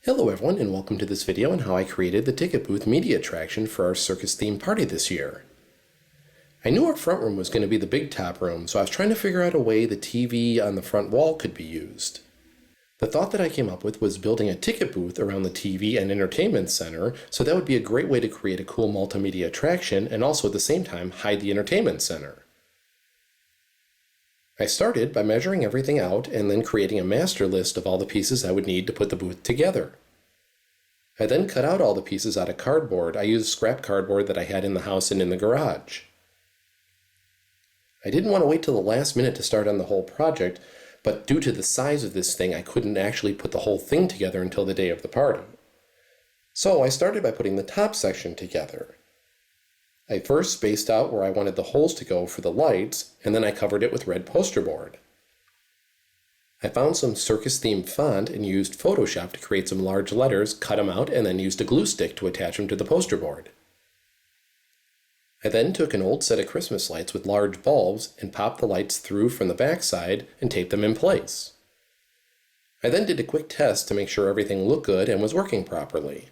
Hello everyone, and welcome to this video on how I created the ticket booth media attraction for our circus themed party this year. I knew our front room was going to be the big top room, so I was trying to figure out a way the TV on the front wall could be used. The thought that I came up with was building a ticket booth around the TV and entertainment center, so that would be a great way to create a cool multimedia attraction and also at the same time hide the entertainment center. I started by measuring everything out and then creating a master list of all the pieces I would need to put the booth together. I then cut out all the pieces out of cardboard. I used scrap cardboard that I had in the house and in the garage. I didn't want to wait till the last minute to start on the whole project, but due to the size of this thing, I couldn't actually put the whole thing together until the day of the party. So I started by putting the top section together. I first spaced out where I wanted the holes to go for the lights, and then I covered it with red poster board. I found some circus-themed font and used Photoshop to create some large letters, cut them out, and then used a glue stick to attach them to the poster board. I then took an old set of Christmas lights with large bulbs and popped the lights through from the backside and taped them in place. I then did a quick test to make sure everything looked good and was working properly.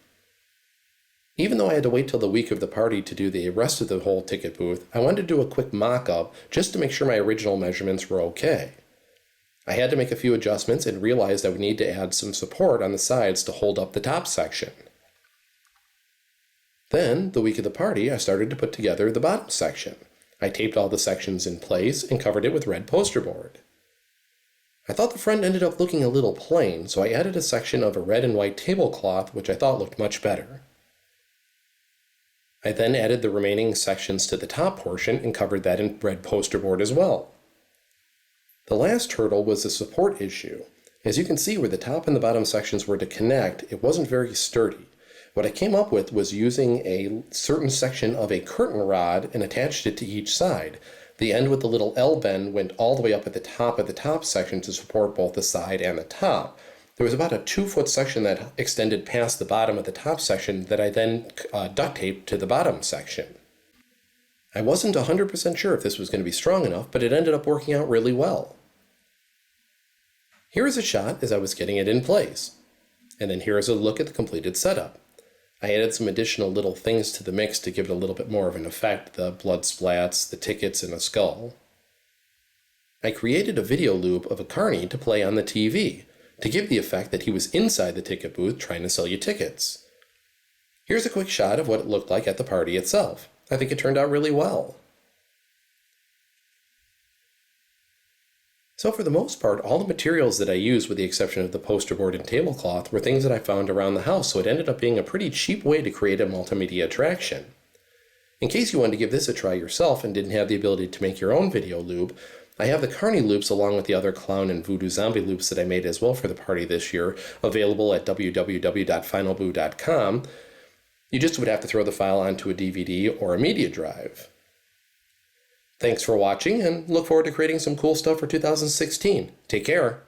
Even though I had to wait till the week of the party to do the rest of the whole ticket booth, I wanted to do a quick mock-up just to make sure my original measurements were okay. I had to make a few adjustments and realized I would need to add some support on the sides to hold up the top section. Then, the week of the party, I started to put together the bottom section. I taped all the sections in place and covered it with red poster board. I thought the front ended up looking a little plain, so I added a section of a red and white tablecloth, which I thought looked much better. I then added the remaining sections to the top portion and covered that in red poster board as well. The last hurdle was the support issue. As you can see, where the top and the bottom sections were to connect, it wasn't very sturdy. What I came up with was using a certain section of a curtain rod and attached it to each side. The end with the little L bend went all the way up at the top of the top section to support both the side and the top. There was about a 2-foot section that extended past the bottom of the top section that I then duct taped to the bottom section. I wasn't 100% sure if this was going to be strong enough, but it ended up working out really well. Here is a shot as I was getting it in place. And then here is a look at the completed setup. I added some additional little things to the mix to give it a little bit more of an effect, the blood splats, the tickets, and a skull. I created a video loop of a carny to play on the TV, to give the effect that he was inside the ticket booth trying to sell you tickets. Here's a quick shot of what it looked like at the party itself. I think it turned out really well. So for the most part, all the materials that I used, with the exception of the poster board and tablecloth, were things that I found around the house, so it ended up being a pretty cheap way to create a multimedia attraction. In case you wanted to give this a try yourself and didn't have the ability to make your own video loop, I have the carny loops along with the other clown and voodoo zombie loops that I made as well for the party this year, available at www.finalboo.com. You just would have to throw the file onto a DVD or a media drive. Thanks for watching, and look forward to creating some cool stuff for 2016. Take care.